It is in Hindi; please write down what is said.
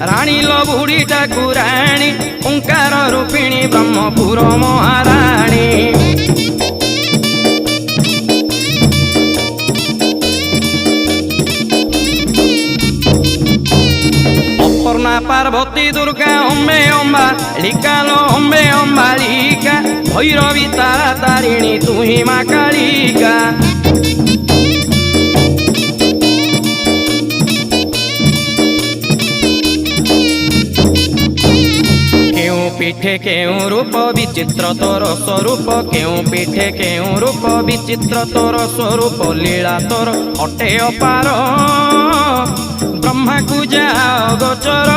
राणी लो बुढ़ी ठाकुराणी ओंकार रूपिणी ब्रह्मपुर महाराणी। अपर्णा पार्वती दुर्गा अम्बे अम्बालिका लो अम्बे अम्बालिका भैरवी तारा तारिणी तुही माँ कालिका। केउ पीठे केउ रूप विचित्र तोर स्वरूप केउ पीठे केउ रूप विचित्र तोर स्वरूप लीला तोर अटे अपार ब्रह्मा को जा गोचर।